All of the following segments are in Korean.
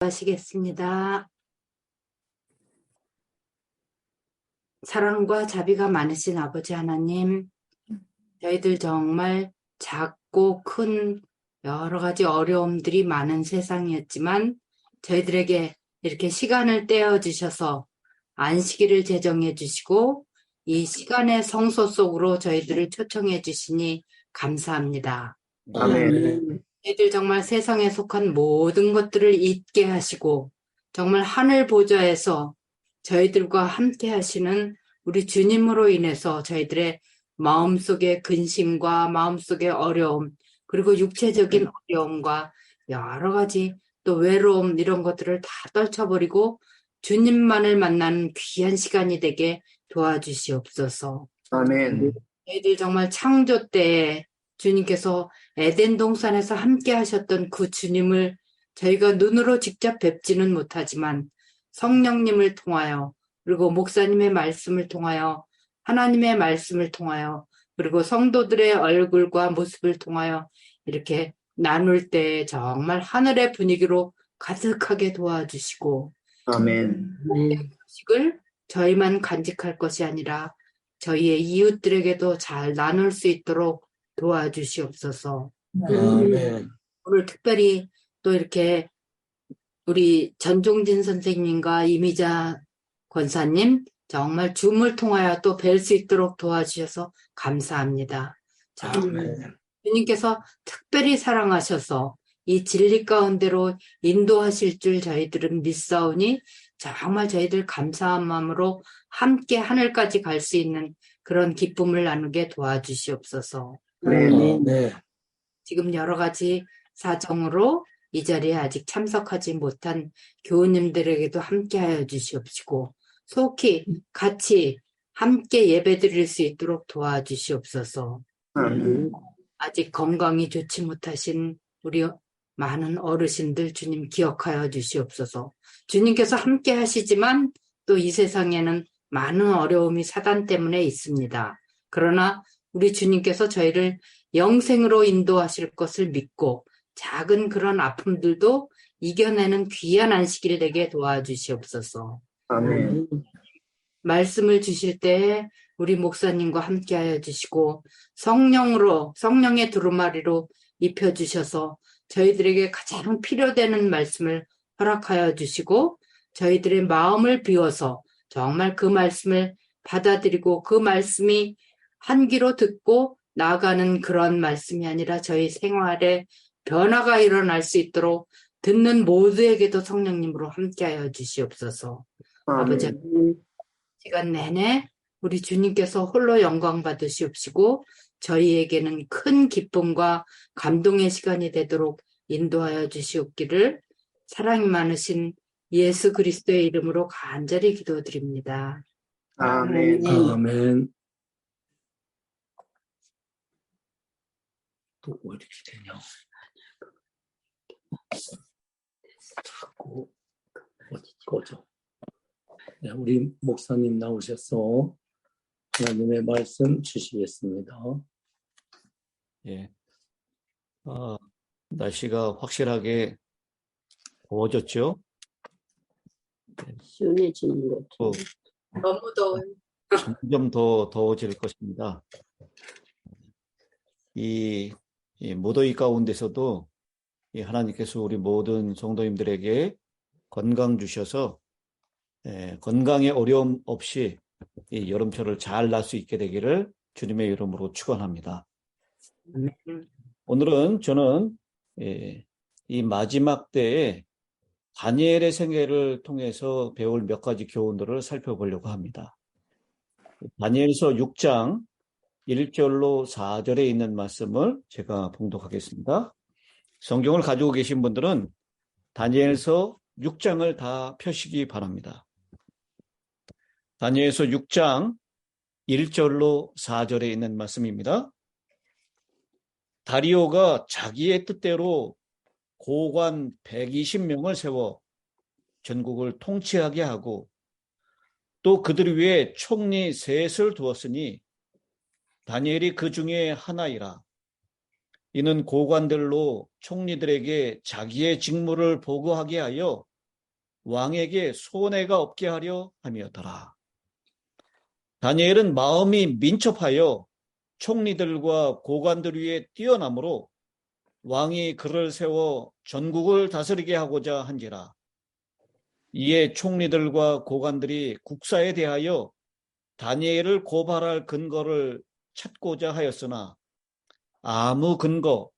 하시겠습니다. 사랑과 자비가 많으신 아버지 하나님, 저희들 정말 작고 큰 여러 가지 어려움들이 많은 세상이었지만 저희들에게 이렇게 시간을 떼어주셔서 안식일을 제정해 주시고 이 시간의 성소 속으로 저희들을 초청해 주시니 감사합니다. 아멘. 저희들 정말 세상에 속한 모든 것들을 잊게 하시고 정말 하늘 보좌에서 저희들과 함께 하시는 우리 주님으로 인해서 저희들의 마음속의 근심과 마음속의 어려움, 그리고 육체적인 어려움과 여러 가지 또 외로움 이런 것들을 다 떨쳐버리고 주님만을 만나는 귀한 시간이 되게 도와주시옵소서. 아멘. 저희들 정말 창조 때에 주님께서 에덴 동산에서 함께 하셨던 그 주님을 저희가 눈으로 직접 뵙지는 못하지만 성령님을 통하여 그리고 목사님의 말씀을 통하여 하나님의 말씀을 통하여 그리고 성도들의 얼굴과 모습을 통하여 이렇게 나눌 때 정말 하늘의 분위기로 가득하게 도와주시고 아멘. 음식을 저희만 간직할 것이 아니라 저희의 이웃들에게도 잘 나눌 수 있도록 도와주시옵소서. 아멘. 오늘 특별히 또 이렇게 우리 전종진 선생님과 이미자 권사님 정말 줌을 통하여 또 뵐 수 있도록 도와주셔서 감사합니다. 아멘. 주님께서 특별히 사랑하셔서 이 진리 가운데로 인도하실 줄 저희들은 믿사오니 정말 저희들 감사한 마음으로 함께 하늘까지 갈 수 있는 그런 기쁨을 나누게 도와주시옵소서. 네. 지금 여러 가지 사정으로 이 자리에 아직 참석하지 못한 교우님들에게도 함께하여 주시옵시고 속히 같이 함께 예배드릴 수 있도록 도와주시옵소서. 아멘. 아직 건강이 좋지 못하신 우리 많은 어르신들 주님 기억하여 주시옵소서. 주님께서 함께 하시지만 또 이 세상에는 많은 어려움이 사단 때문에 있습니다. 그러나 우리 주님께서 저희를 영생으로 인도하실 것을 믿고 작은 그런 아픔들도 이겨내는 귀한 안식일 되게 도와주시옵소서. 아멘. 말씀을 주실 때에 우리 목사님과 함께하여 주시고 성령의 두루마리로 입혀주셔서 저희들에게 가장 필요되는 말씀을 허락하여 주시고 저희들의 마음을 비워서 정말 그 말씀을 받아들이고 그 말씀이 한 귀로 듣고 나아가는 그런 말씀이 아니라 저희 생활에 변화가 일어날 수 있도록 듣는 모두에게도 성령님으로 함께하여 주시옵소서. 아버지 시간 내내 우리 주님께서 홀로 영광 받으시옵시고 저희에게는 큰 기쁨과 감동의 시간이 되도록 인도하여 주시옵기를 사랑이 많으신 예수 그리스도의 이름으로 간절히 기도드립니다. 아멘. 아멘. 또 왜 이렇게 되냐? 자꾸 꺼져. 네, 우리 목사님 나오셔서 하나님의 말씀 주시겠습니다. 예. 날씨가 확실하게 더워졌죠? 시원해지는 것 같아요. 너무 더워요. 점점 더 더워질 것입니다. 이 무더위 가운데서도 하나님께서 우리 모든 성도님들에게 건강 주셔서 건강에 어려움 없이 이 여름철을 잘 날 수 있게 되기를 주님의 이름으로 축원합니다. 오늘은 저는 이 마지막 때에 다니엘의 생애를 통해서 배울 몇 가지 교훈들을 살펴보려고 합니다. 다니엘서 6장 1절로 4절에 있는 말씀을 제가 봉독하겠습니다. 성경을 가지고 계신 분들은 다니엘서 6장을 다 펴시기 바랍니다. 다니엘서 6장 1절로 4절에 있는 말씀입니다. 다리오가 자기의 뜻대로 고관 120명을 세워 전국을 통치하게 하고 또 그들 위에 총리 셋을 두었으니 다니엘이 그 중에 하나이라. 이는 고관들로 총리들에게 자기의 직무를 보고하게 하여 왕에게 손해가 없게 하려 함이었더라. 다니엘은 마음이 민첩하여 총리들과 고관들 위에 뛰어나므로 왕이 그를 세워 전국을 다스리게 하고자 한지라. 이에 총리들과 고관들이 국사에 대하여 다니엘을 고발할 근거를 찾고자 하였으나 아무 근거,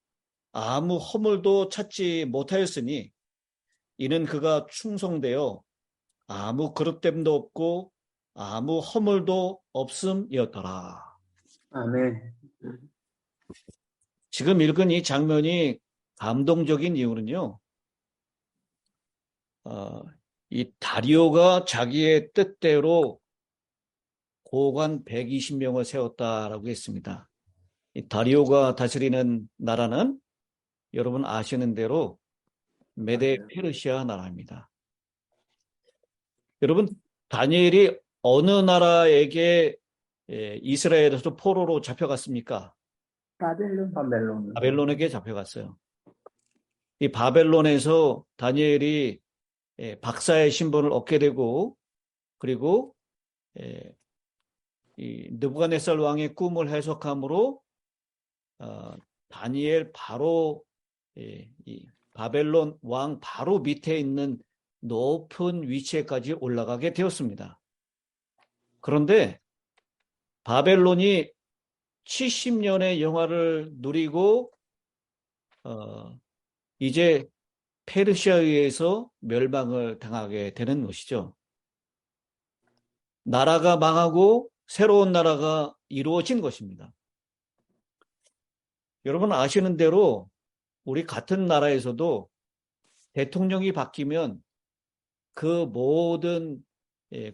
아무 허물도 찾지 못하였으니 이는 그가 충성되어 아무 그릇됨도 없고 아무 허물도 없음이었더라. 아멘. 지금 읽은 이 장면이 감동적인 이유는요, 이 다리오가 자기의 뜻대로 고관 120명을 세웠다라고 했습니다. 이 다리오가 다스리는 나라는 여러분 아시는 대로 메데 페르시아 나라입니다. 여러분, 다니엘이 어느 나라에게 이스라엘에서 포로로 잡혀갔습니까? 바벨론. 바벨론에게 잡혀갔어요. 이 바벨론에서 다니엘이 박사의 신분을 얻게 되고, 그리고 이 느부갓네살 왕의 꿈을 해석함으로 다니엘 바로 이 바벨론 왕 바로 밑에 있는 높은 위치에까지 올라가게 되었습니다. 그런데 바벨론이 70년의 영화를 누리고 이제 페르시아에 의해서 멸망을 당하게 되는 것이죠. 나라가 망하고 새로운 나라가 이루어진 것입니다. 여러분 아시는 대로 우리 같은 나라에서도 대통령이 바뀌면 그 모든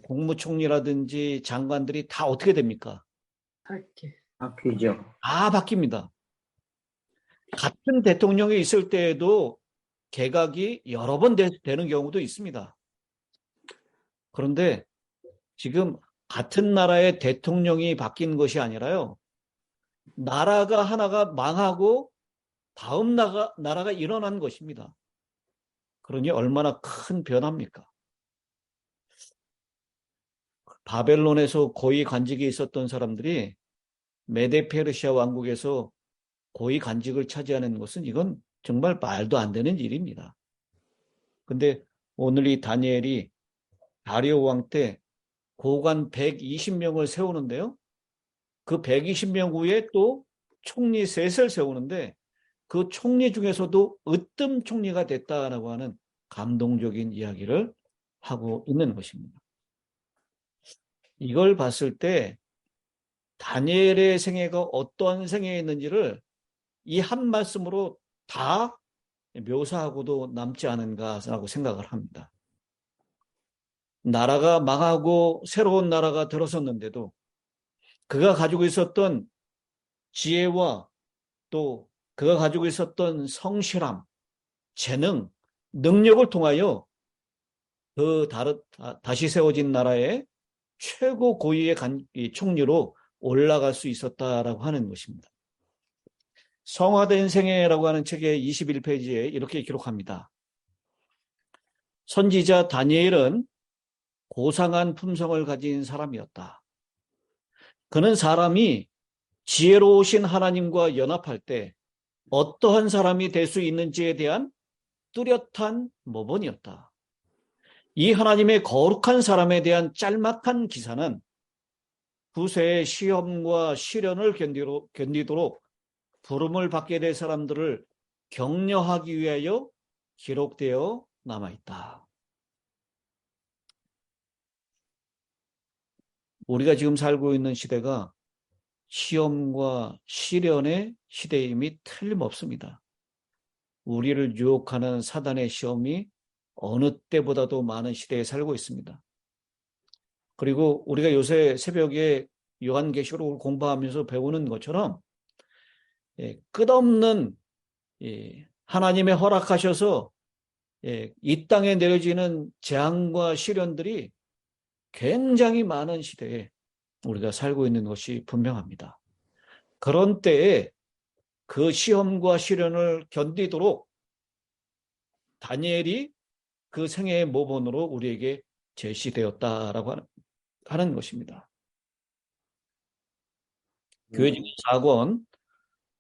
국무총리라든지 장관들이 다 어떻게 됩니까? 바뀌죠. 다 바뀝니다. 같은 대통령이 있을 때에도 개각이 여러 번 되는 경우도 있습니다. 그런데 지금 같은 나라의 대통령이 바뀐 것이 아니라요, 나라가 하나가 망하고 다음 나라가 일어난 것입니다. 그러니 얼마나 큰 변화입니까? 바벨론에서 고위 관직이 있었던 사람들이 메데 페르시아 왕국에서 고위 관직을 차지하는 것은 이건 정말 말도 안 되는 일입니다. 근데 오늘 이 다니엘이 다리오 왕 때 고관 120명을 세우는데요, 그 120명 후에 또 총리 셋을 세우는데 그 총리 중에서도 으뜸 총리가 됐다라고 하는 감동적인 이야기를 하고 있는 것입니다. 이걸 봤을 때 다니엘의 생애가 어떠한 생애였는지를 이 한 말씀으로 다 묘사하고도 남지 않은가라고 생각을 합니다. 나라가 망하고 새로운 나라가 들어섰는데도 그가 가지고 있었던 지혜와 또 그가 가지고 있었던 성실함, 재능, 능력을 통하여 그 다시 세워진 나라의 최고 고위의 총리로 올라갈 수 있었다라고 하는 것입니다. 성화된 생애라고 하는 책의 21페이지에 이렇게 기록합니다. 선지자 다니엘은 고상한 품성을 가진 사람이었다. 그는 사람이 지혜로우신 하나님과 연합할 때 어떠한 사람이 될 수 있는지에 대한 뚜렷한 모본이었다. 이 하나님의 거룩한 사람에 대한 짤막한 기사는 후세의 시험과 시련을 견디도록 부름을 받게 될 사람들을 격려하기 위하여 기록되어 남아있다. 우리가 지금 살고 있는 시대가 시험과 시련의 시대임이 틀림없습니다. 우리를 유혹하는 사단의 시험이 어느 때보다도 많은 시대에 살고 있습니다. 그리고 우리가 요새 새벽에 요한계시록을 공부하면서 배우는 것처럼 끝없는 하나님의 허락하셔서 이 땅에 내려지는 재앙과 시련들이 굉장히 많은 시대에 우리가 살고 있는 것이 분명합니다. 그런 때에 그 시험과 시련을 견디도록 다니엘이 그 생애의 모본으로 우리에게 제시되었다라고 하는 것입니다. 교회증언 4권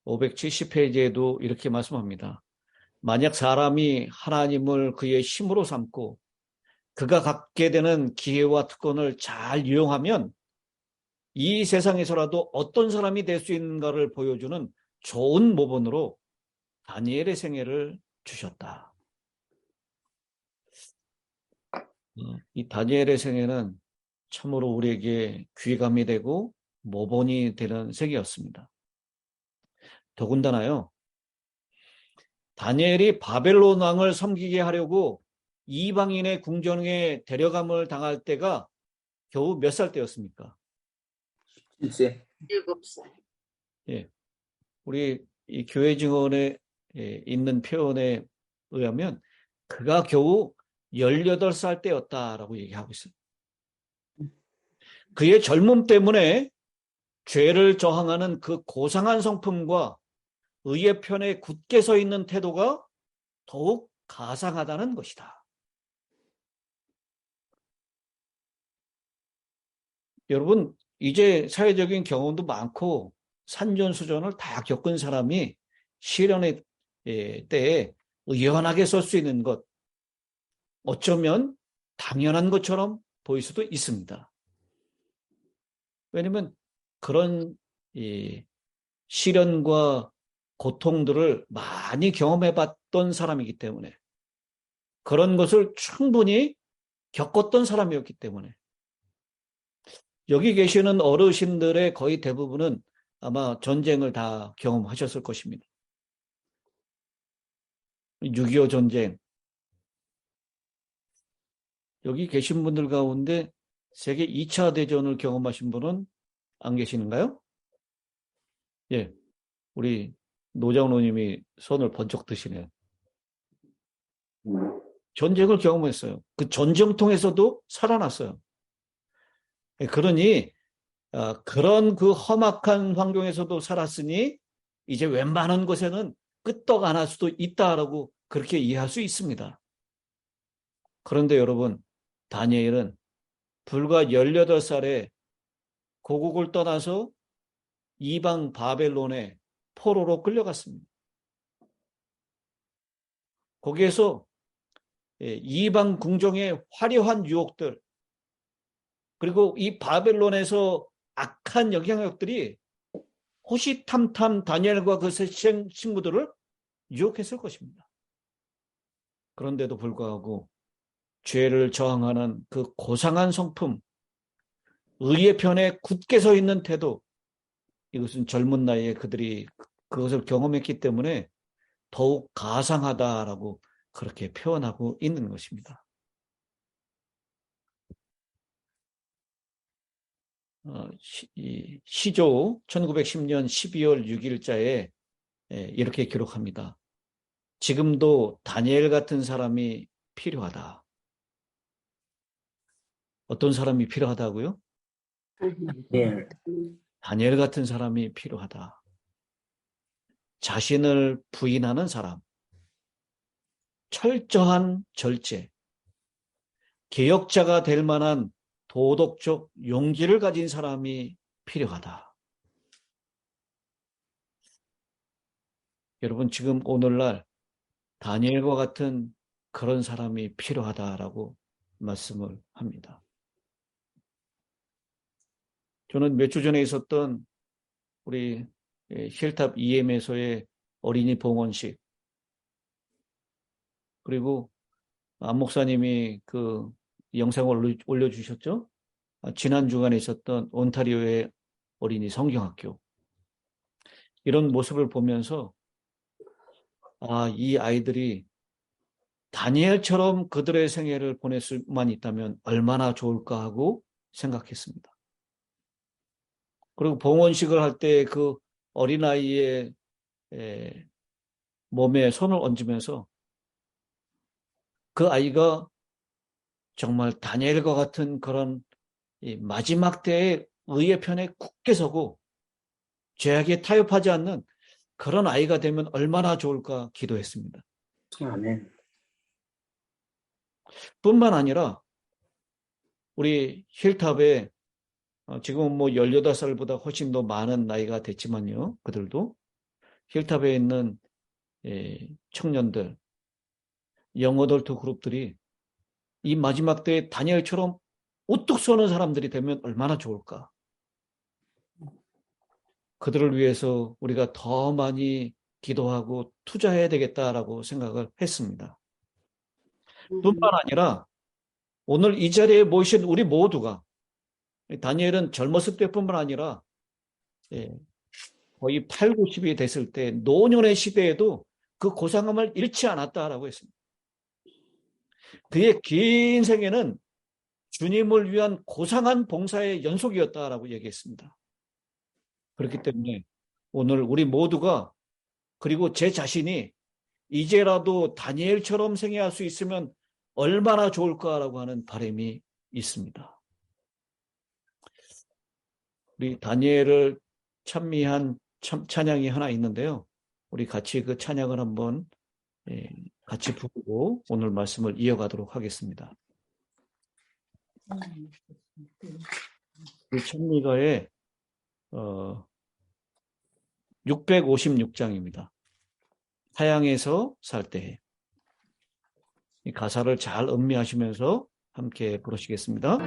570페이지에도 이렇게 말씀합니다. 만약 사람이 하나님을 그의 힘으로 삼고 그가 갖게 되는 기회와 특권을 잘 이용하면 이 세상에서라도 어떤 사람이 될 수 있는가를 보여주는 좋은 모본으로 다니엘의 생애를 주셨다. 이 다니엘의 생애는 참으로 우리에게 귀감이 되고 모본이 되는 생애였습니다. 더군다나요, 다니엘이 바벨론 왕을 섬기게 하려고 이방인의 궁정에 데려감을 당할 때가 겨우 몇 살 때였습니까? 7세. 7살. 예. 우리 이 교회 증언에 있는 표현에 의하면 그가 겨우 18살 때였다라고 얘기하고 있어요. 그의 젊음 때문에 죄를 저항하는 그 고상한 성품과 의의 편에 굳게 서 있는 태도가 더욱 가상하다는 것이다. 여러분, 이제 사회적인 경험도 많고 산전수전을 다 겪은 사람이 시련의 때에 의연하게 설 수 있는 것, 어쩌면 당연한 것처럼 보일 수도 있습니다. 왜냐하면 그런 시련과 고통들을 많이 경험해봤던 사람이기 때문에, 그런 것을 충분히 겪었던 사람이었기 때문에, 여기 계시는 어르신들의 거의 대부분은 아마 전쟁을 다 경험하셨을 것입니다. 6.25 전쟁. 여기 계신 분들 가운데 세계 2차 대전을 경험하신 분은 안 계시는가요? 예, 우리 노장로님이 손을 번쩍 드시네요. 전쟁을 경험했어요. 그 전쟁통에서도 살아났어요. 그러니 그런 그 험악한 환경에서도 살았으니 이제 웬만한 것에는 끄떡 안 할 수도 있다라고 그렇게 이해할 수 있습니다. 그런데 여러분, 다니엘은 불과 18살에 고국을 떠나서 이방 바벨론의 포로로 끌려갔습니다. 거기에서 이방 궁정의 화려한 유혹들, 그리고 이 바벨론에서 악한 영향력들이 호시탐탐 다니엘과 그 친구들을 유혹했을 것입니다. 그런데도 불구하고 죄를 저항하는 그 고상한 성품, 의의 편에 굳게 서 있는 태도, 이것은 젊은 나이에 그들이 그것을 경험했기 때문에 더욱 가상하다라고 그렇게 표현하고 있는 것입니다. 시조 1910년 12월 6일자에 이렇게 기록합니다. 지금도 다니엘 같은 사람이 필요하다. 어떤 사람이 필요하다고요? 예. 다니엘 같은 사람이 필요하다. 자신을 부인하는 사람, 철저한 절제, 개혁자가 될 만한 도덕적 용기를 가진 사람이 필요하다. 여러분, 지금 오늘날 다니엘과 같은 그런 사람이 필요하다라고 말씀을 합니다. 저는 몇 주 전에 있었던 우리 힐탑 EM에서의 어린이 봉헌식, 그리고 안 목사님이 그 영상을 올려주셨죠? 지난 주간에 있었던 온타리오의 어린이 성경학교. 이런 모습을 보면서 이 아이들이 다니엘처럼 그들의 생애를 보낼 수만 있다면 얼마나 좋을까 하고 생각했습니다. 그리고 봉헌식을 할 때 그 어린아이의 몸에 손을 얹으면서 그 아이가 정말 다니엘과 같은 그런 마지막 때의 의의 편에 굳게 서고 죄악에 타협하지 않는 그런 아이가 되면 얼마나 좋을까 기도했습니다. 아멘. 뿐만 아니라 우리 힐탑에 지금 뭐 18살보다 훨씬 더 많은 나이가 됐지만요. 그들도 힐탑에 있는 청년들, 영어돌트 그룹들이 이 마지막 때에 다니엘처럼 우뚝 서는 사람들이 되면 얼마나 좋을까. 그들을 위해서 우리가 더 많이 기도하고 투자해야 되겠다라고 생각을 했습니다. 뿐만 아니라 오늘 이 자리에 모이신 우리 모두가 다니엘은 젊었을 때뿐만 아니라 거의 8, 90이 됐을 때 노년의 시대에도 그 고상함을 잃지 않았다라고 했습니다. 그의 긴 생애는 주님을 위한 고상한 봉사의 연속이었다라고 얘기했습니다. 그렇기 때문에 오늘 우리 모두가 그리고 제 자신이 이제라도 다니엘처럼 생애할 수 있으면 얼마나 좋을까라고 하는 바람이 있습니다. 우리 다니엘을 찬미한 찬양이 하나 있는데요. 우리 같이 그 찬양을 한번 같이 부르고 오늘 말씀을 이어가도록 하겠습니다. 이 찬미가의 656장입니다. 타향에서 살 때에. 이 가사를 잘 음미하시면서 함께 부르시겠습니다.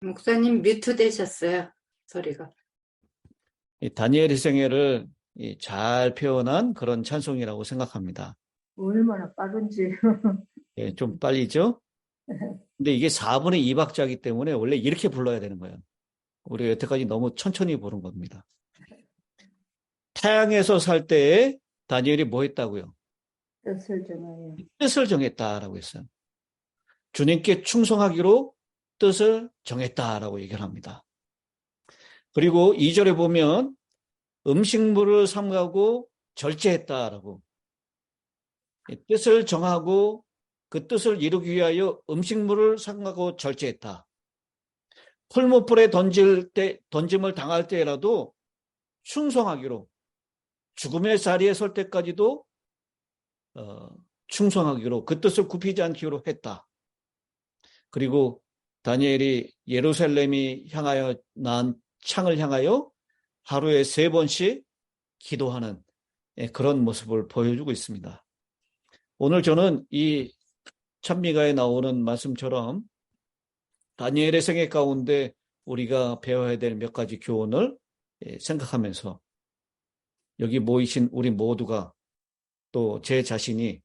목사님 뮤트 되셨어요. 소리가. 이 다니엘의 생애를 잘 표현한 그런 찬송이라고 생각합니다. 얼마나 빠른지. 좀 빨리죠? 근데 이게 4분의 2박자이기 때문에 원래 이렇게 불러야 되는 거예요. 우리가 여태까지 너무 천천히 부른 겁니다. 타향에서 살 때에 다니엘이 뭐 했다고요? 뜻을 정하여. 뜻을 정했다라고 했어요. 주님께 충성하기로 뜻을 정했다라고 얘기를 합니다. 그리고 2절에 보면 음식물을 삼가고 절제했다라고, 뜻을 정하고 그 뜻을 이루기 위하여 음식물을 삼가고 절제했다. 풀무불에 던짐을 당할 때라도 충성하기로, 죽음의 자리에 설 때까지도 충성하기로, 그 뜻을 굽히지 않기로 했다. 그리고 다니엘이 예루살렘이 향하여 난 창을 향하여 하루에 3번씩 기도하는 그런 모습을 보여주고 있습니다. 오늘 저는 이 찬미가에 나오는 말씀처럼 다니엘의 생애 가운데 우리가 배워야 될 몇 가지 교훈을 생각하면서 여기 모이신 우리 모두가 또 제 자신이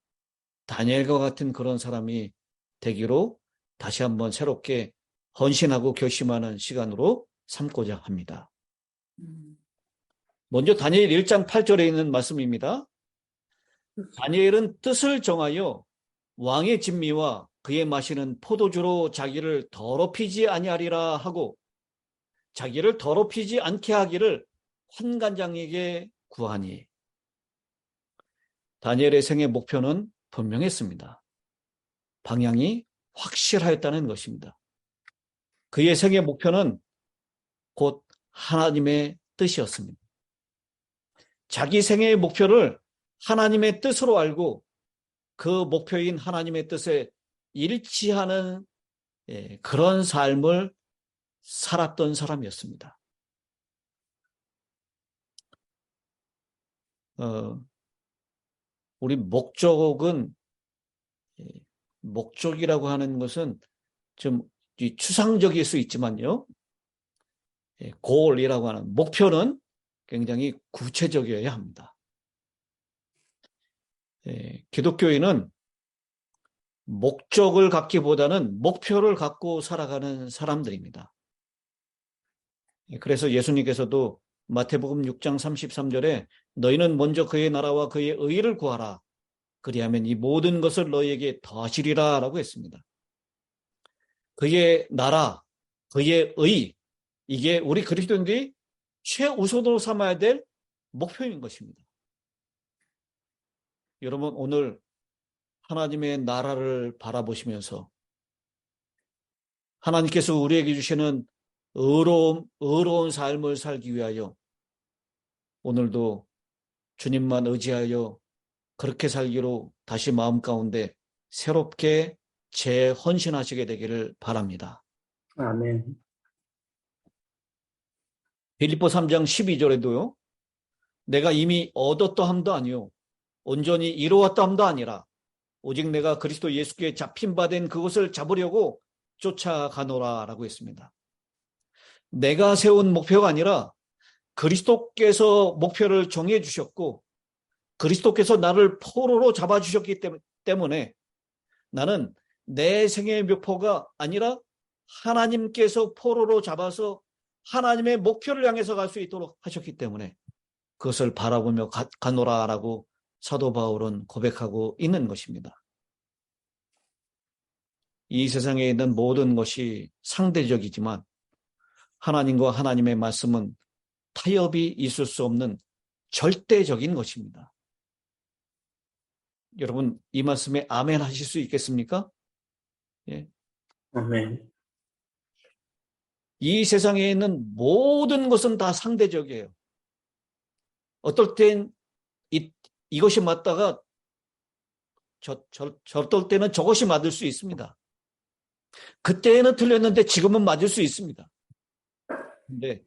다니엘과 같은 그런 사람이 되기로 다시 한번 새롭게 헌신하고 결심하는 시간으로 삼고자 합니다. 먼저 다니엘 1장 8절에 있는 말씀입니다. 다니엘은 뜻을 정하여 왕의 진미와 그의 마시는 포도주로 자기를 더럽히지 아니하리라 하고 자기를 더럽히지 않게 하기를 환관장에게 구하니. 다니엘의 생애 목표는 분명했습니다. 방향이 확실하였다는 것입니다. 그의 생애 목표는 곧 하나님의 뜻이었습니다. 자기 생애의 목표를 하나님의 뜻으로 알고 그 목표인 하나님의 뜻에 일치하는 그런 삶을 살았던 사람이었습니다. 우리 목적이라고 하는 것은 좀 추상적일 수 있지만요. goal이라고 하는 목표는 굉장히 구체적이어야 합니다. 기독교인은 목적을 갖기보다는 목표를 갖고 살아가는 사람들입니다. 그래서 예수님께서도 마태복음 6장 33절에 너희는 먼저 그의 나라와 그의 의를 구하라. 그리하면 이 모든 것을 너희에게 더하시리라 라고 했습니다. 그의 나라, 그의 의, 이게 우리 그리스도인들이 최우선으로 삼아야 될 목표인 것입니다. 여러분, 오늘 하나님의 나라를 바라보시면서 하나님께서 우리에게 주시는 의로운 삶을 살기 위하여 오늘도 주님만 의지하여 그렇게 살기로 다시 마음 가운데 새롭게 재헌신하시게 되기를 바랍니다. 아멘. 빌립보 3장 12절에도요. 내가 이미 얻었다 함도 아니요 온전히 이루었다 함도 아니라 오직 내가 그리스도 예수께 잡힌 바 된 그것을 잡으려고 쫓아가노라 라고 했습니다. 내가 세운 목표가 아니라 그리스도께서 목표를 정해 주셨고 그리스도께서 나를 포로로 잡아주셨기 때문에 나는 내 생애의 목표가 아니라 하나님께서 포로로 잡아서 하나님의 목표를 향해서 갈 수 있도록 하셨기 때문에 그것을 바라보며 가노라라고 사도 바울은 고백하고 있는 것입니다. 이 세상에 있는 모든 것이 상대적이지만 하나님과 하나님의 말씀은 타협이 있을 수 없는 절대적인 것입니다. 여러분, 이 말씀에 아멘 하실 수 있겠습니까? 예. 아멘. 이 세상에 있는 모든 것은 다 상대적이에요. 어떨 땐 이것이 맞다가 어떨 때는 저것이 맞을 수 있습니다. 그때는 틀렸는데 지금은 맞을 수 있습니다. 그런데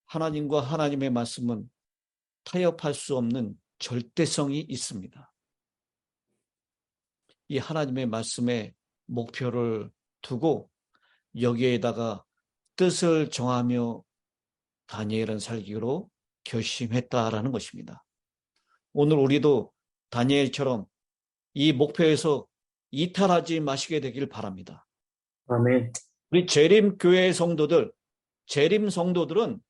하나님과 하나님의 말씀은 타협할 수 없는 절대성이 있습니다. 이 하나님의 말씀에 목표를 두고 여기에다가 뜻을 정하며 다니엘은 살기로 결심했다라는 것입니다. 오늘 우리도 다니엘처럼 이 목표에서 이탈하지 마시게 되길 바랍니다. 아멘. 우리 재림교회 성도들, 재림 성도들은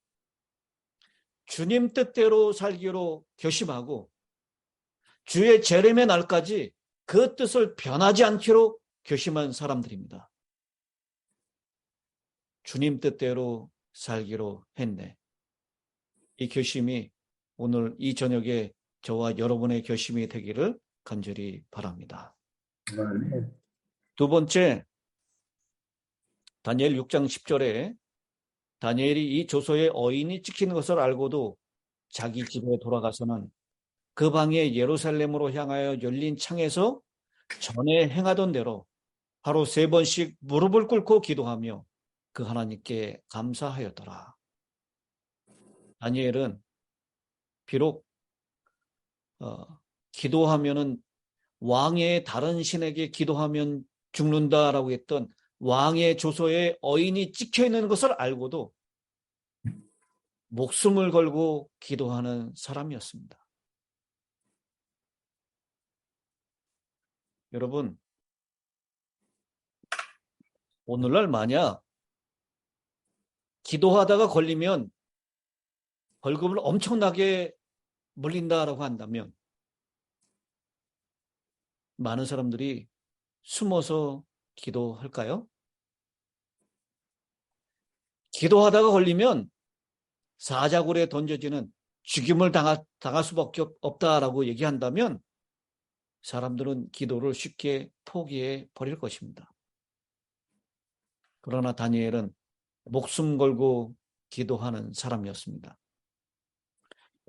주님 뜻대로 살기로 결심하고 주의 재림의 날까지 그 뜻을 변하지 않기로 결심한 사람들입니다. 주님 뜻대로 살기로 했네. 이 결심이 오늘 이 저녁에 저와 여러분의 결심이 되기를 간절히 바랍니다. 아멘. 두 번째, 다니엘 6장 10절에 다니엘이 이 조서에 어인이 찍히는 것을 알고도 자기 집에 돌아가서는 그 방에 예루살렘으로 향하여 열린 창에서 전에 행하던 대로 하루 3번씩 무릎을 꿇고 기도하며 그 하나님께 감사하였더라. 다니엘은 비록 기도하면은 왕의 다른 신에게 기도하면 죽는다라고 했던 왕의 조서에 어인이 찍혀 있는 것을 알고도 목숨을 걸고 기도하는 사람이었습니다. 여러분, 오늘날 만약 기도하다가 걸리면 벌금을 엄청나게 물린다라고 한다면 많은 사람들이 숨어서 기도할까요? 기도하다가 걸리면 사자굴에 던져지는 죽임을 당할 수밖에 없다라고 얘기한다면 사람들은 기도를 쉽게 포기해 버릴 것입니다. 그러나 다니엘은 목숨 걸고 기도하는 사람이었습니다.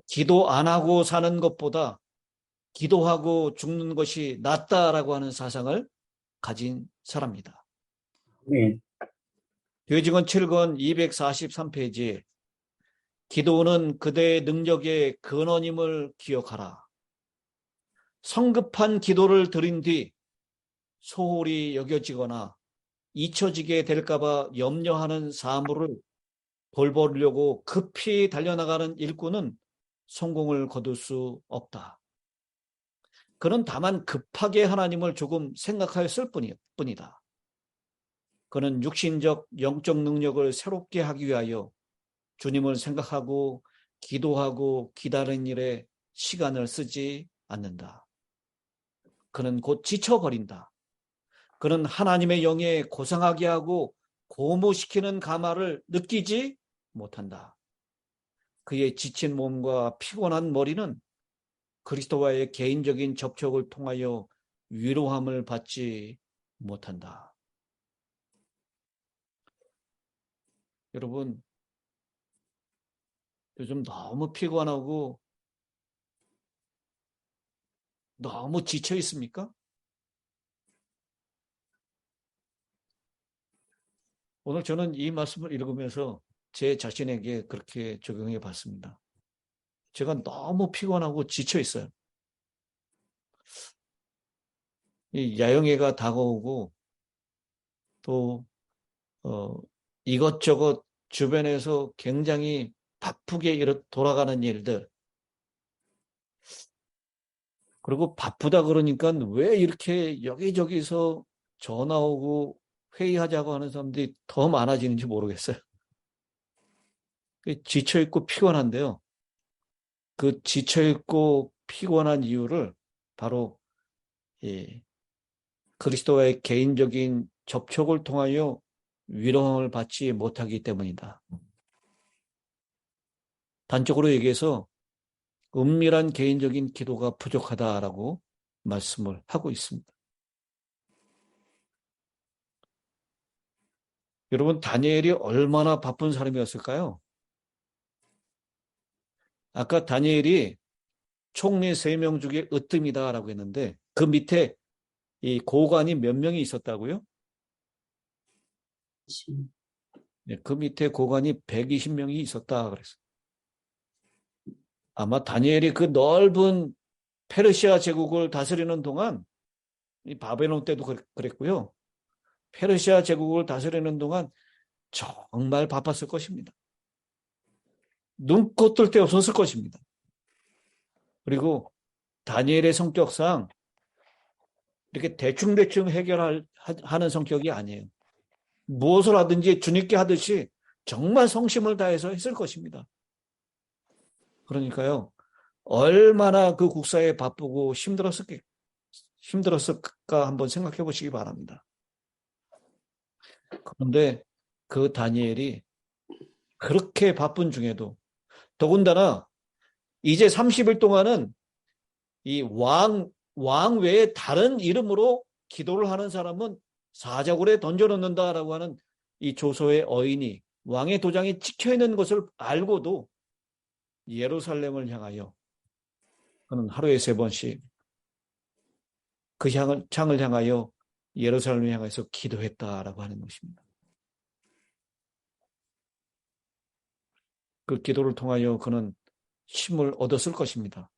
기도 안 하고 사는 것보다 기도하고 죽는 것이 낫다라고 하는 사상을 가진 사람입니다. 아멘. 교회증언 7권 243페이지에 기도는 그대의 능력의 근원임을 기억하라. 성급한 기도를 드린 뒤 소홀히 여겨지거나 잊혀지게 될까봐 염려하는 사물을 돌보려고 급히 달려나가는 일꾼은 성공을 거둘 수 없다. 그는 다만 급하게 하나님을 조금 생각하였을 뿐이다. 그는 육신적, 영적 능력을 새롭게 하기 위하여 주님을 생각하고 기도하고 기다리는 일에 시간을 쓰지 않는다. 그는 곧 지쳐버린다. 그는 하나님의 영에 고상하게 하고 고무시키는 감화를 느끼지 못한다. 그의 지친 몸과 피곤한 머리는 그리스도와의 개인적인 접촉을 통하여 위로함을 받지 못한다. 여러분, 요즘 너무 피곤하고 너무 지쳐 있습니까? 오늘 저는 이 말씀을 읽으면서 제 자신에게 그렇게 적용해 봤습니다. 제가 너무 피곤하고 지쳐 있어요. 이 야영회가 다가오고 또 이것저것 주변에서 굉장히 바쁘게 돌아가는 일들. 그리고 바쁘다 그러니까 왜 이렇게 여기저기서 전화 오고 회의하자고 하는 사람들이 더 많아지는지 모르겠어요. 지쳐있고 피곤한데요. 그 지쳐있고 피곤한 이유를 바로 그리스도와의 개인적인 접촉을 통하여 위로함을 받지 못하기 때문이다. 단적으로 얘기해서 은밀한 개인적인 기도가 부족하다라고 말씀을 하고 있습니다. 여러분, 다니엘이 얼마나 바쁜 사람이었을까요? 아까 다니엘이 총리 3명 중에 으뜸이다라고 했는데 그 밑에 이 고관이 몇 명이 있었다고요? 네, 그 밑에 고관이 120명이 있었다 그랬어요. 아마 다니엘이 그 넓은 페르시아 제국을 다스리는 동안, 이 바벨론 때도 그랬고요. 페르시아 제국을 다스리는 동안 정말 바빴을 것입니다. 눈코 뜰 데 없었을 것입니다. 그리고 다니엘의 성격상 이렇게 대충대충 해결하는 성격이 아니에요. 무엇을 하든지 주님께 하듯이 정말 성심을 다해서 했을 것입니다. 그러니까요, 얼마나 그 국사에 바쁘고 힘들었을까 한번 생각해 보시기 바랍니다. 그런데 그 다니엘이 그렇게 바쁜 중에도 더군다나 이제 30일 동안은 이 왕 외에 다른 이름으로 기도를 하는 사람은 사자굴에 던져놓는다라고 하는 이 조서의 어인이 왕의 도장이 찍혀있는 것을 알고도 예루살렘을 향하여 그는 하루에 3번씩 그 창을 향하여 예루살렘을 향해서 기도했다라고 하는 것입니다. 그 기도를 통하여 그는 힘을 얻었을 것입니다.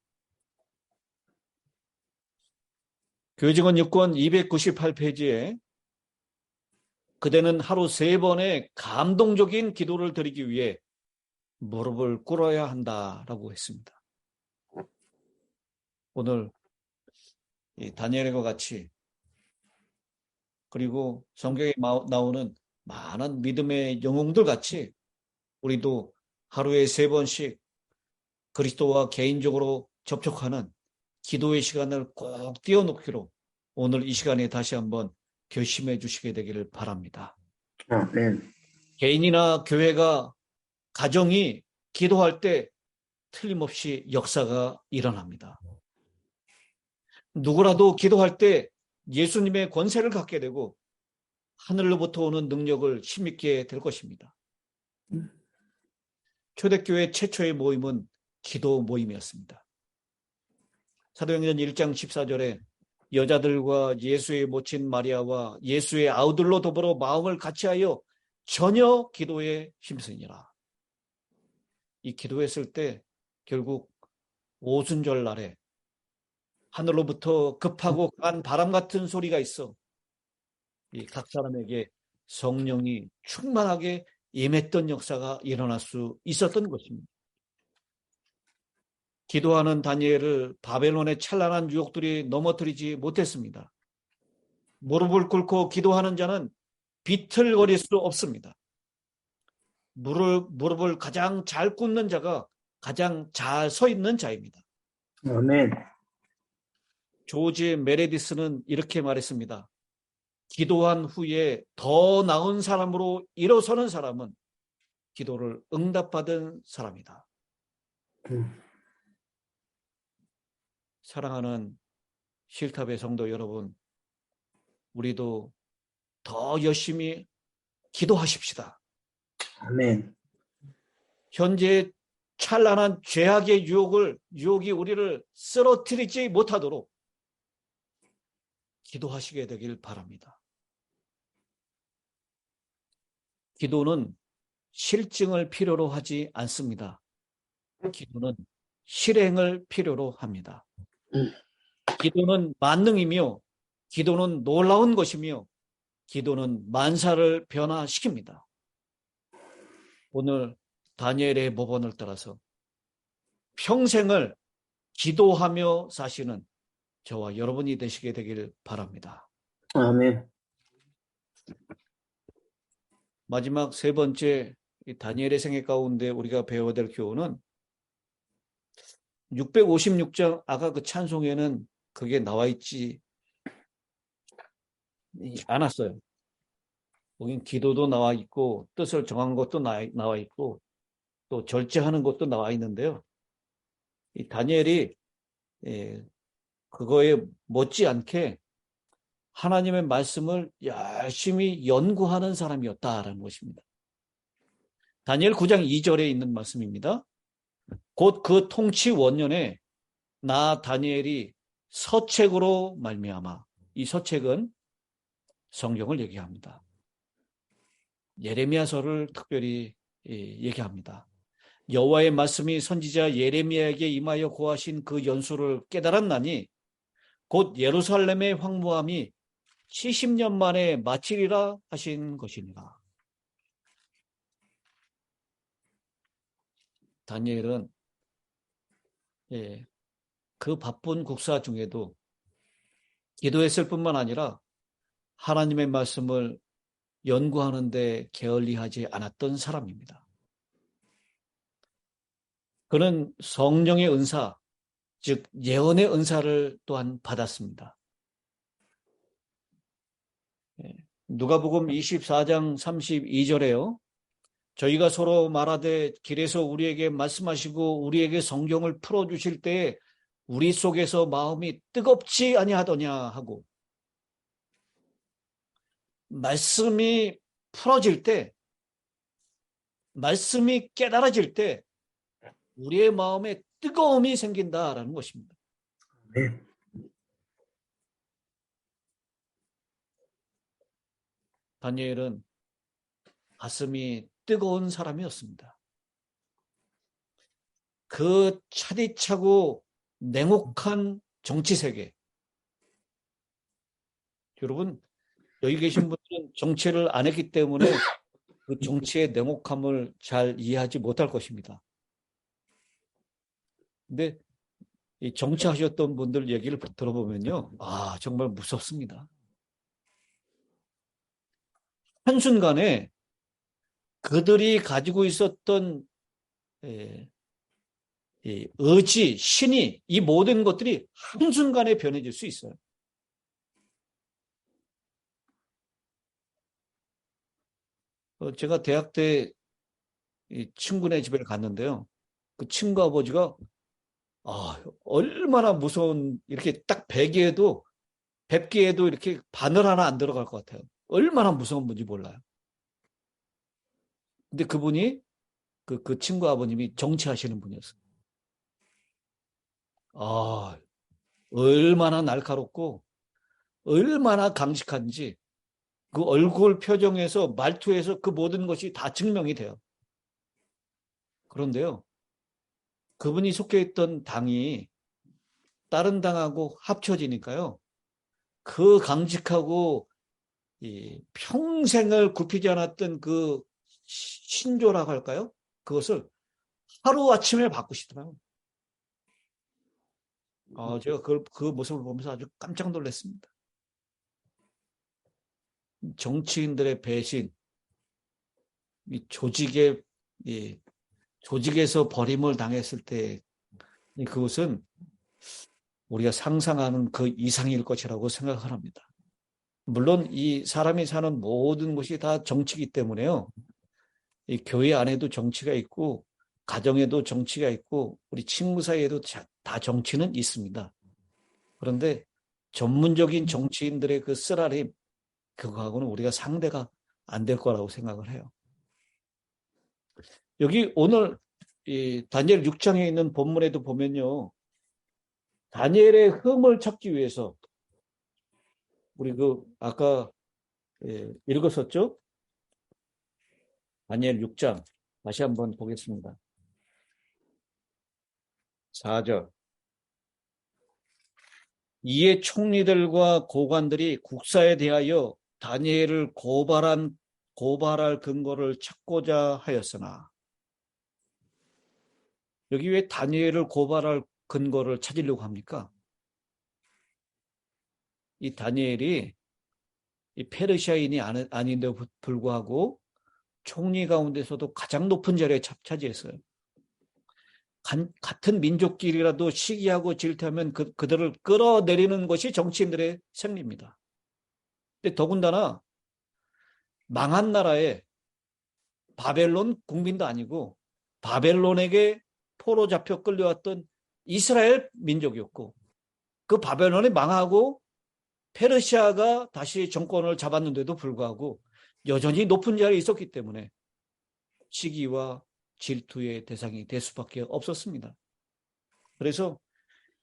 교회증언 6권 298페이지에 그대는 하루 3번의 감동적인 기도를 드리기 위해 무릎을 꿇어야 한다라고 했습니다. 오늘 이 다니엘과 같이 그리고 성경에 나오는 많은 믿음의 영웅들 같이 우리도 하루에 3번씩 그리스도와 개인적으로 접촉하는 기도의 시간을 꼭 띄워놓기로 오늘 이 시간에 다시 한번 결심해 주시게 되기를 바랍니다. 아멘. 개인이나 교회가 가정이 기도할 때 틀림없이 역사가 일어납니다. 누구라도 기도할 때 예수님의 권세를 갖게 되고 하늘로부터 오는 능력을 힘입게 될 것입니다. 초대교회 최초의 모임은 기도 모임이었습니다. 사도행전 1장 14절에 여자들과 예수의 모친 마리아와 예수의 아우들로 더불어 마음을 같이하여 전혀 기도에 힘쓰니라. 이 기도했을 때 결국 오순절 날에 하늘로부터 급하고 강한 바람 같은 소리가 있어 이 각 사람에게 성령이 충만하게 임했던 역사가 일어날 수 있었던 것입니다. 기도하는 다니엘을 바벨론의 찬란한 유혹들이 넘어뜨리지 못했습니다. 무릎을 꿇고 기도하는 자는 비틀거릴 수 없습니다. 무릎을 가장 잘 꿇는 자가 가장 잘 서 있는 자입니다. 아멘. 조지 메레디스는 이렇게 말했습니다. 기도한 후에 더 나은 사람으로 일어서는 사람은 기도를 응답받은 사람이다. 사랑하는 실탑의 성도 여러분, 우리도 더 열심히 기도하십시다. 아멘. 현재 찬란한 죄악의 유혹이 우리를 쓰러뜨리지 못하도록 기도하시게 되길 바랍니다. 기도는 실증을 필요로 하지 않습니다. 기도는 실행을 필요로 합니다. 기도는 만능이며 기도는 놀라운 것이며 기도는 만사를 변화시킵니다. 오늘 다니엘의 법언을 따라서 평생을 기도하며 사시는 저와 여러분이 되시게 되길 바랍니다. 아멘. 마지막 세 번째 다니엘의 생애 가운데 우리가 배워야 될 교훈은 656장 아까 그 찬송에는 그게 나와 있지 않았어요. 거긴 기도도 나와 있고 뜻을 정한 것도 나와 있고 또 절제하는 것도 나와 있는데요. 이 다니엘이 그거에 못지않게 하나님의 말씀을 열심히 연구하는 사람이었다라는 것입니다. 다니엘 9장 2절에 있는 말씀입니다. 곧 그 통치 원년에 나 다니엘이 서책으로 말미암아, 이 서책은 성경을 얘기합니다. 예레미야서를 특별히 얘기합니다. 여호와의 말씀이 선지자 예레미야에게 임하여 고하신 그 연수를 깨달았나니 곧 예루살렘의 황무함이 70년 만에 마치리라 하신 것이니라. 다니엘은 그 바쁜 국사 중에도 기도했을 뿐만 아니라 하나님의 말씀을 연구하는 데 게을리하지 않았던 사람입니다. 그는 성령의 은사, 즉 예언의 은사를 또한 받았습니다. 누가복음 24장 32절에요. 저희가 서로 말하되 길에서 우리에게 말씀하시고 우리에게 성경을 풀어주실 때에 우리 속에서 마음이 뜨겁지 아니하더냐 하고, 말씀이 풀어질 때, 말씀이 깨달아질 때 우리의 마음에 뜨거움이 생긴다라는 것입니다. 네. 다니엘은 가슴이 뜨거운 사람이었습니다. 그 차디차고 냉혹한 정치세계. 여러분, 여기 계신 분들은 정치를 안 했기 때문에 그 정치의 냉혹함을 잘 이해하지 못할 것입니다. 근데 이 정치하셨던 분들 얘기를 들어보면요. 아, 정말 무섭습니다. 한순간에 그들이 가지고 있었던 이 의지, 신이, 이 모든 것들이 한순간에 변해질 수 있어요. 제가 대학 때 이 친구네 집에 갔는데요. 그 친구 아버지가 얼마나 무서운, 이렇게 딱 베개에도 이렇게 바늘 하나 안 들어갈 것 같아요. 얼마나 무서운 분인지 몰라요. 근데 그분이 그 친구 아버님이 정치하시는 분이었어요. 얼마나 날카롭고 얼마나 강직한지 그 얼굴 표정에서 말투에서 그 모든 것이 다 증명이 돼요. 그런데요, 그분이 속해 있던 당이 다른 당하고 합쳐지니까요, 그 강직하고 평생을 굽히지 않았던 그 신조라고 할까요? 그것을 하루아침에 바꾸시더라고요. 제가 그 모습을 보면서 아주 깜짝 놀랐습니다. 정치인들의 배신, 조직에서 버림을 당했을 때 그것은 우리가 상상하는 그 이상일 것이라고 생각을 합니다. 물론 이 사람이 사는 모든 것이 다 정치이기 때문에요. 이 교회 안에도 정치가 있고 가정에도 정치가 있고 우리 친구 사이에도 다 정치는 있습니다. 그런데 전문적인 정치인들의 그 쓰라림, 그거하고는 우리가 상대가 안 될 거라고 생각을 해요. 여기 오늘 다니엘 6장에 있는 본문에도 보면요, 다니엘의 흠을 찾기 위해서 우리 아까 읽었었죠? 다니엘 6장 다시 한번 보겠습니다. 4절. 이에 총리들과 고관들이 국사에 대하여 다니엘을 고발할 근거를 찾고자 하였으나, 여기 왜 다니엘을 고발할 근거를 찾으려고 합니까? 이 다니엘이 이 페르시아인이 아닌데 불구하고 총리 가운데서도 가장 높은 자리에 차지했어요. 같은 민족끼리라도 시기하고 질투하면 그들을 끌어내리는 것이 정치인들의 생리입니다. 근데 더군다나 망한 나라에 바벨론 국민도 아니고 바벨론에게 포로 잡혀 끌려왔던 이스라엘 민족이었고, 그 바벨론이 망하고 페르시아가 다시 정권을 잡았는데도 불구하고 여전히 높은 자리에 있었기 때문에 시기와 질투의 대상이 될 수밖에 없었습니다. 그래서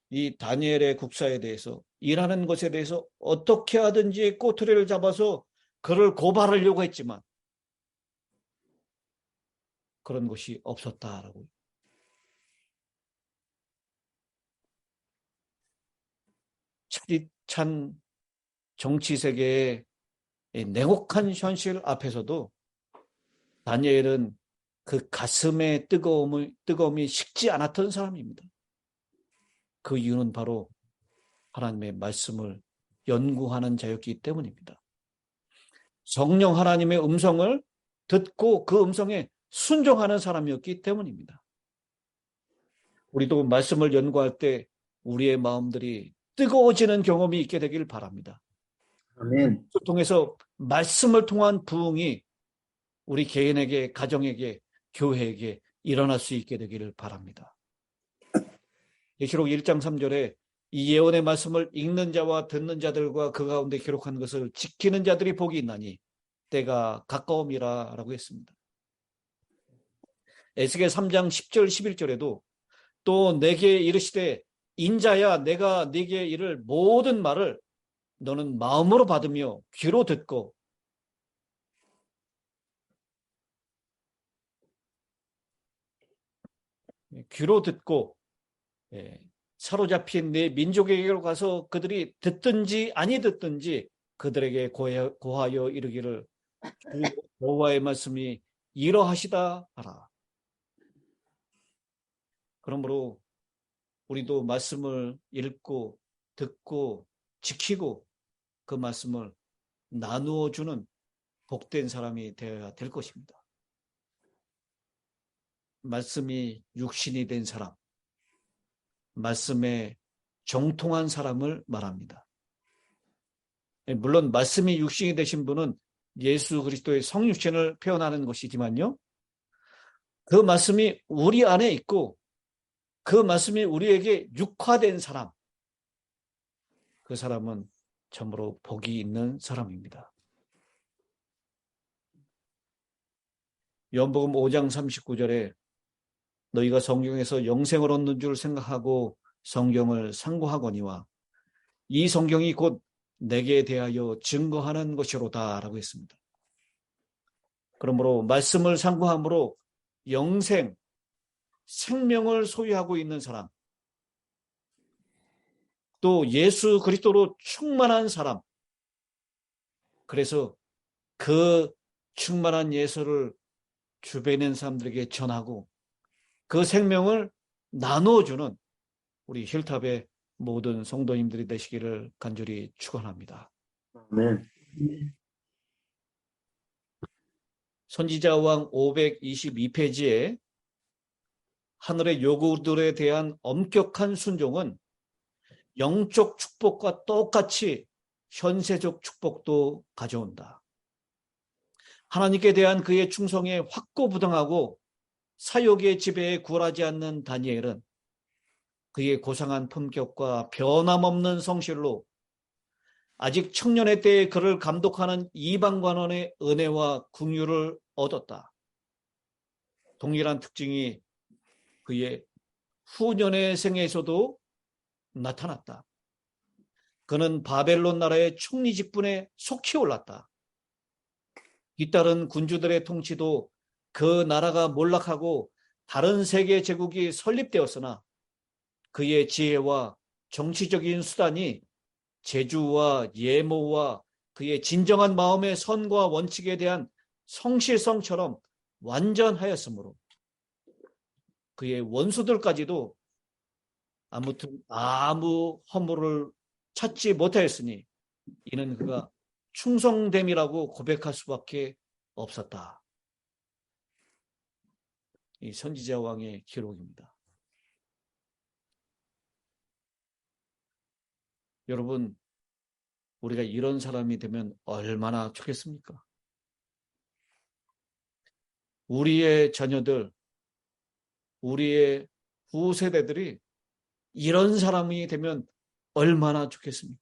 이 다니엘의 국사에 대해서, 일하는 것에 대해서 어떻게 하든지 꼬투리를 잡아서 그를 고발하려고 했지만 그런 것이 없었다라고. 차디찬 정치 세계의 냉혹한 현실 앞에서도 다니엘은 그 가슴의 뜨거움이 식지 않았던 사람입니다. 그 이유는 바로 하나님의 말씀을 연구하는 자였기 때문입니다. 성령 하나님의 음성을 듣고 그 음성에 순종하는 사람이었기 때문입니다. 우리도 말씀을 연구할 때 우리의 마음들이 뜨거워지는 경험이 있게 되길 바랍니다. 아멘. 통해서 말씀을 통한 부흥이 우리 개인에게, 가정에게, 교회에게 일어날 수 있게 되기를 바랍니다. 계시록 1장 3절에 이 예언의 말씀을 읽는 자와 듣는 자들과 그 가운데 기록한 것을 지키는 자들이 복이 있나니 때가 가까움이라 라고 했습니다. 에스겔 3장 10절 11절에도 또 내게 이르시되 인자야, 내가 네게 이를 모든 말을 너는 마음으로 받으며 귀로 듣고 사로잡힌 내 민족에게로 가서 그들이 듣든지 아니 듣든지 그들에게 고하여 이르기를 주 여호와의 말씀이 이러하시다 하라. 그러므로 우리도 말씀을 읽고 듣고 지키고 그 말씀을 나누어 주는 복된 사람이 되어야 될 것입니다. 말씀이 육신이 된 사람, 말씀에 정통한 사람을 말합니다. 물론 말씀이 육신이 되신 분은 예수 그리스도의 성육신을 표현하는 것이지만요, 그 말씀이 우리 안에 있고 그 말씀이 우리에게 육화된 사람, 그 사람은 참으로 복이 있는 사람입니다. 요한복음 5장 39절에 너희가 성경에서 영생을 얻는 줄 생각하고 성경을 상고하거니와 이 성경이 곧 내게 대하여 증거하는 것이로다 라고 했습니다. 그러므로 말씀을 상고함으로 영생, 생명을 소유하고 있는 사람, 또 예수 그리스도로 충만한 사람, 그래서 그 충만한 예수를 주변에 있는 사람들에게 전하고 그 생명을 나눠주는 우리 힐탑의 모든 성도님들이 되시기를 간절히 축원합니다. 아멘. 선지자왕 522페이지에 하늘의 요구들에 대한 엄격한 순종은 영적 축복과 똑같이 현세적 축복도 가져온다. 하나님께 대한 그의 충성에 확고부동하고 사욕의 지배에 굴하지 않는 다니엘은 그의 고상한 품격과 변함없는 성실로 아직 청년의 때에 그를 감독하는 이방관원의 은혜와 긍휼을 얻었다. 동일한 특징이 그의 후년의 생에서도 나타났다. 그는 바벨론 나라의 총리 직분에 속히 올랐다. 뒤따른 군주들의 통치도 그 나라가 몰락하고 다른 세계 제국이 설립되었으나 그의 지혜와 정치적인 수단이 재주와 예모와 그의 진정한 마음의 선과 원칙에 대한 성실성처럼 완전하였으므로 그의 원수들까지도 아무튼 아무 허물을 찾지 못하였으니 이는 그가 충성됨이라고 고백할 수밖에 없었다. 이 선지자 왕의 기록입니다. 여러분, 우리가 이런 사람이 되면 얼마나 좋겠습니까? 우리의 자녀들, 우리의 후세대들이 이런 사람이 되면 얼마나 좋겠습니까?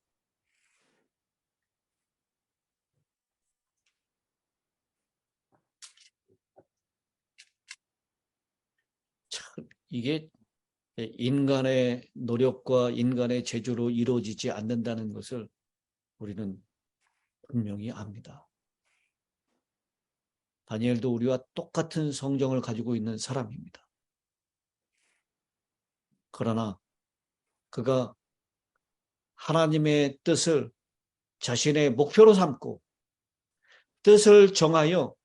참, 이게 인간의 노력과 인간의 재주로 이루어지지 않는다는 것을 우리는 분명히 압니다. 다니엘도 우리와 똑같은 성정을 가지고 있는 사람입니다. 그러나 그가 하나님의 뜻을 자신의 목표로 삼고 뜻을 정하여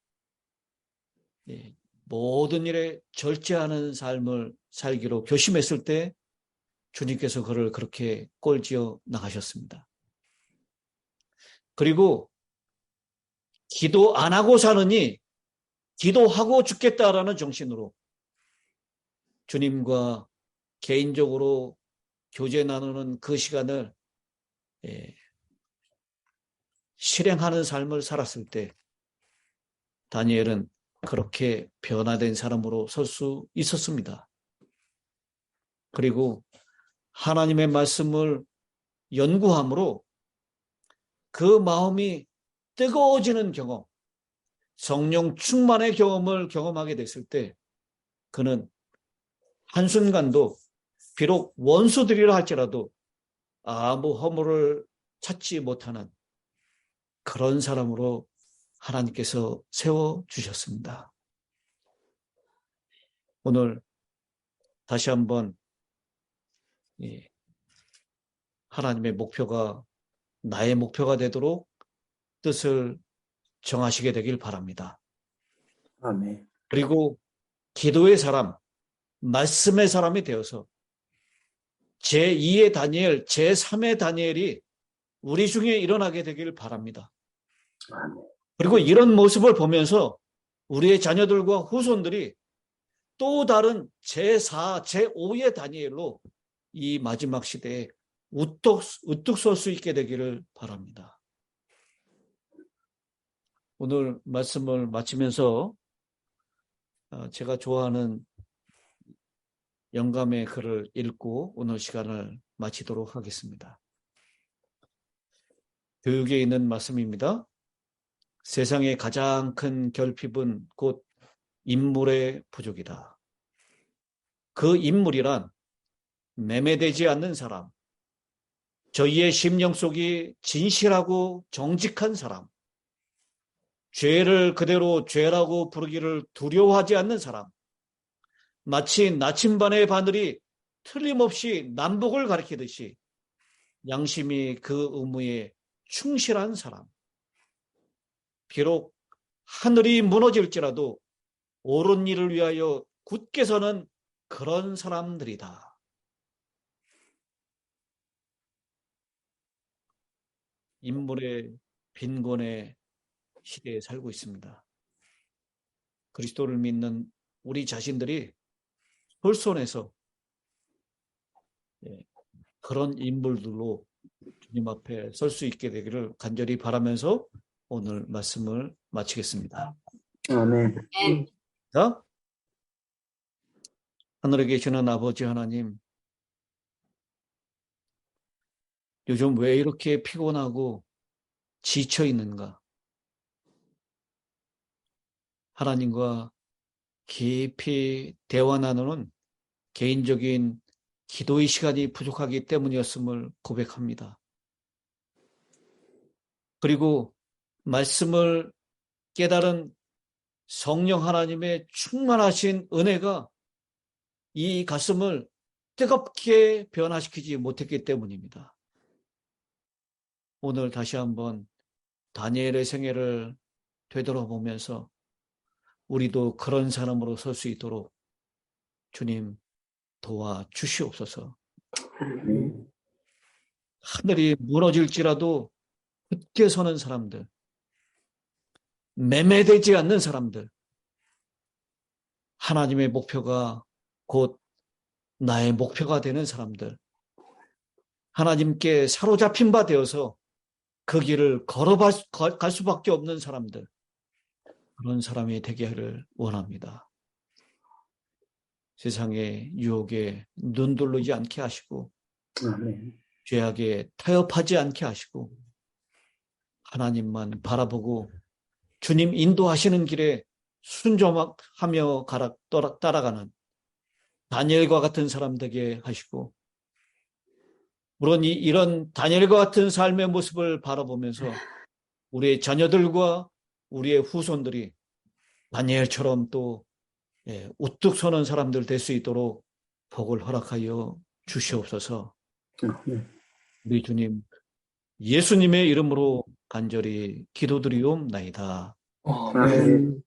모든 일에 절제하는 삶을 살기로 결심했을 때 주님께서 그를 그렇게 꼴지어 나가셨습니다. 그리고 기도 안 하고 사느니 기도하고 죽겠다라는 정신으로 주님과 개인적으로 교제 나누는 그 시간을 실행하는 삶을 살았을 때 다니엘은 그렇게 변화된 사람으로 설 수 있었습니다. 그리고 하나님의 말씀을 연구함으로 그 마음이 뜨거워지는 경험, 성령 충만의 경험을 경험하게 됐을 때 그는 한순간도 비록 원수들이라 할지라도 아무 허물을 찾지 못하는 그런 사람으로 하나님께서 세워주셨습니다. 오늘 다시 한번 하나님의 목표가 나의 목표가 되도록 뜻을 정하시게 되길 바랍니다. 아멘. 그리고 기도의 사람, 말씀의 사람이 되어서 제2의 다니엘, 제3의 다니엘이 우리 중에 일어나게 되길 바랍니다. 아멘. 그리고 이런 모습을 보면서 우리의 자녀들과 후손들이 또 다른 제4, 제5의 다니엘로 이 마지막 시대에 우뚝 설 수 있게 되기를 바랍니다. 오늘 말씀을 마치면서 제가 좋아하는 영감의 글을 읽고 오늘 시간을 마치도록 하겠습니다. 교육에 있는 말씀입니다. 세상의 가장 큰 결핍은 곧 인물의 부족이다. 그 인물이란 매매되지 않는 사람, 저희의 심령 속이 진실하고 정직한 사람, 죄를 그대로 죄라고 부르기를 두려워하지 않는 사람, 마치 나침반의 바늘이 틀림없이 남북을 가리키듯이 양심이 그 의무에 충실한 사람, 비록 하늘이 무너질지라도 옳은 일을 위하여 굳게 서는 그런 사람들이다. 인물의 빈곤의 시대에 살고 있습니다. 그리스도를 믿는 우리 자신들이 솔선해서 그런 인물들로 주님 앞에 설 수 있게 되기를 간절히 바라면서 오늘 말씀을 마치겠습니다. 아멘. 자, 하늘에 계시는 아버지 하나님, 요즘 왜 이렇게 피곤하고 지쳐 있는가? 하나님과 깊이 대화 나누는 개인적인 기도의 시간이 부족하기 때문이었음을 고백합니다. 그리고 말씀을 깨달은 성령 하나님의 충만하신 은혜가 이 가슴을 뜨겁게 변화시키지 못했기 때문입니다. 오늘 다시 한번 다니엘의 생애를 되돌아보면서 우리도 그런 사람으로 설 수 있도록 주님 도와주시옵소서. 하늘이 무너질지라도 굳게 서는 사람들, 매매되지 않는 사람들, 하나님의 목표가 곧 나의 목표가 되는 사람들, 하나님께 사로잡힌 바 되어서 그 길을 걸어갈 수밖에 없는 사람들, 그런 사람이 되게 하기를 원합니다. 세상의 유혹에 눈돌리지 않게 하시고 아멘. 죄악에 타협하지 않게 하시고 하나님만 바라보고 주님 인도하시는 길에 순종하며 따라가는 다니엘과 같은 사람 되게 하시고, 물론 이런 다니엘과 같은 삶의 모습을 바라보면서 우리의 자녀들과 우리의 후손들이 다니엘처럼 또 우뚝 서는 사람들 될 수 있도록 복을 허락하여 주시옵소서. 우리 주님 예수님의 이름으로 간절히 기도드리옵나이다. 아멘.